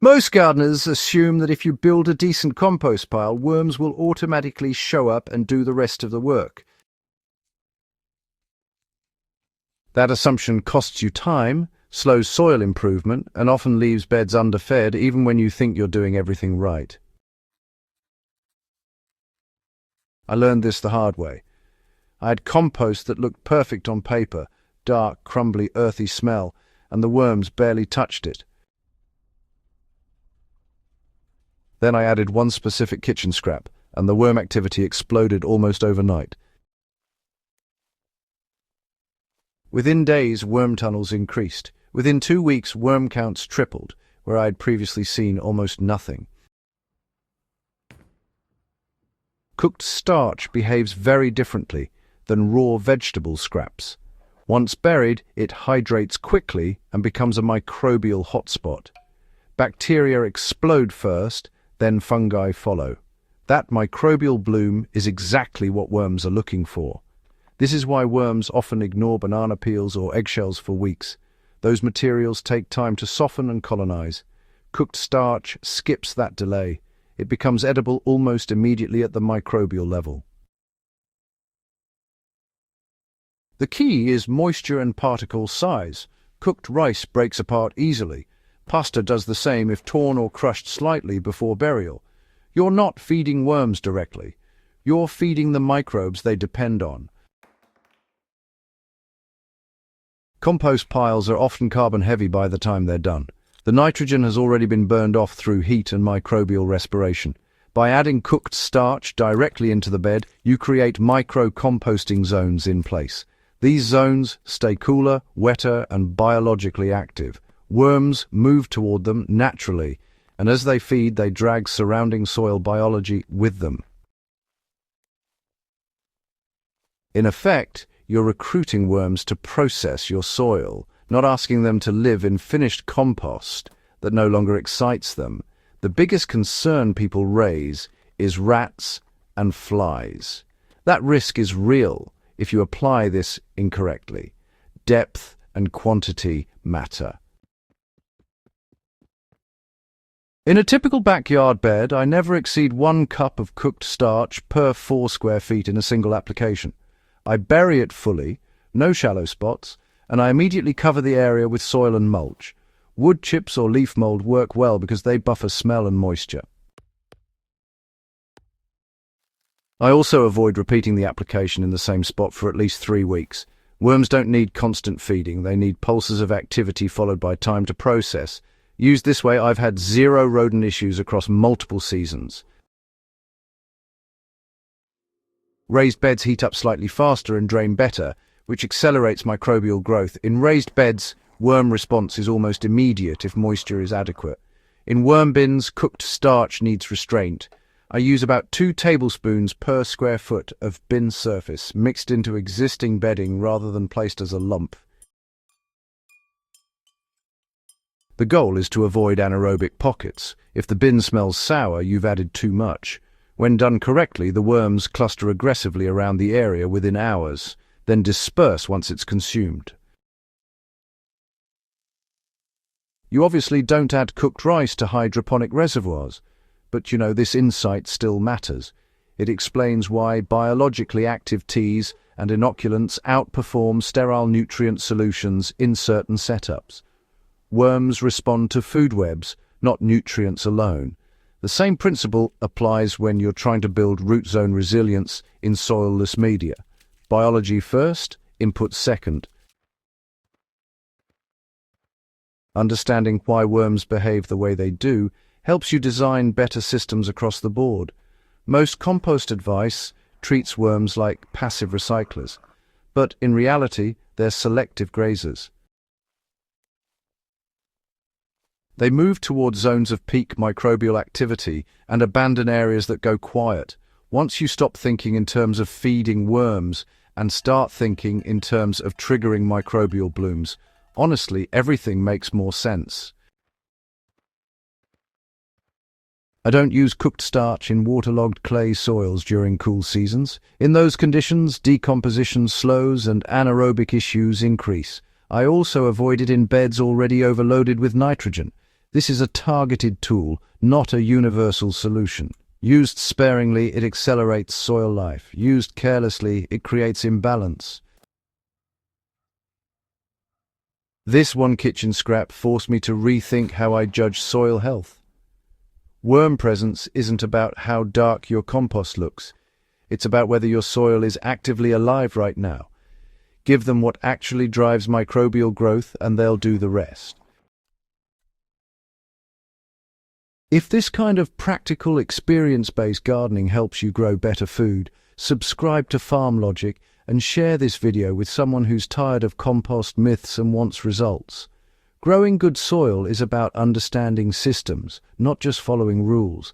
Most gardeners assume that if you build a decent compost pile, worms will automatically show up and do the rest of the work. That assumption costs you time, slows soil improvement, and often leaves beds underfed even when you think you're doing everything right. I learned this the hard way. I had compost that looked perfect on paper, dark, crumbly, earthy smell, and the worms barely touched it. Then I added one specific kitchen scrap, and the worm activity exploded almost overnight. Within days, worm tunnels increased. Within 2 weeks, worm counts tripled, where I had previously seen almost nothing. Cooked starch behaves very differently than raw vegetable scraps. Once buried, it hydrates quickly and becomes a microbial hotspot. Bacteria explode first, then fungi follow. That microbial bloom is exactly what worms are looking for. This is why worms often ignore banana peels or eggshells for weeks. Those materials take time to soften and colonize. Cooked starch skips that delay. It becomes edible almost immediately at the microbial level. The key is moisture and particle size. Cooked rice breaks apart easily. Pasta does the same if torn or crushed slightly before burial. You're not feeding worms directly. You're feeding the microbes they depend on. Compost piles are often carbon-heavy by the time they're done. The nitrogen has already been burned off through heat and microbial respiration. By adding cooked starch directly into the bed, you create micro-composting zones in place. These zones stay cooler, wetter, and biologically active. Worms move toward them naturally, and as they feed, they drag surrounding soil biology with them. In effect, you're recruiting worms to process your soil, not asking them to live in finished compost that no longer excites them. The biggest concern people raise is rats and flies. That risk is real if you apply this incorrectly. Depth and quantity matter. In a typical backyard bed, I never exceed 1 cup of cooked starch per 4 square feet in a single application. I bury it fully, no shallow spots, and I immediately cover the area with soil and mulch. Wood chips or leaf mold work well because they buffer smell and moisture. I also avoid repeating the application in the same spot for at least 3 weeks. Worms don't need constant feeding, they need pulses of activity followed by time to process. Used this way, I've had 0 rodent issues across multiple seasons. Raised beds heat up slightly faster and drain better, which accelerates microbial growth. In raised beds, worm response is almost immediate if moisture is adequate. In worm bins, cooked starch needs restraint. I use about 2 tablespoons per square foot of bin surface mixed into existing bedding rather than placed as a lump. The goal is to avoid anaerobic pockets. If the bin smells sour, you've added too much. When done correctly, the worms cluster aggressively around the area within hours, then disperse once it's consumed. You obviously don't add cooked rice to hydroponic reservoirs, but this insight still matters. It explains why biologically active teas and inoculants outperform sterile nutrient solutions in certain setups. Worms respond to food webs, not nutrients alone. The same principle applies when you're trying to build root zone resilience in soilless media. Biology first, input second. Understanding why worms behave the way they do helps you design better systems across the board. Most compost advice treats worms like passive recyclers, but in reality, they're selective grazers. They move toward zones of peak microbial activity and abandon areas that go quiet. Once you stop thinking in terms of feeding worms and start thinking in terms of triggering microbial blooms, honestly, everything makes more sense. I don't use cooked starch in waterlogged clay soils during cool seasons. In those conditions, decomposition slows and anaerobic issues increase. I also avoid it in beds already overloaded with nitrogen. This is a targeted tool, not a universal solution. Used sparingly, it accelerates soil life. Used carelessly, it creates imbalance. This one kitchen scrap forced me to rethink how I judge soil health. Worm presence isn't about how dark your compost looks. It's about whether your soil is actively alive right now. Give them what actually drives microbial growth and they'll do the rest. If this kind of practical, experience-based gardening helps you grow better food, subscribe to Farm Logic and share this video with someone who's tired of compost myths and wants results. Growing good soil is about understanding systems, not just following rules.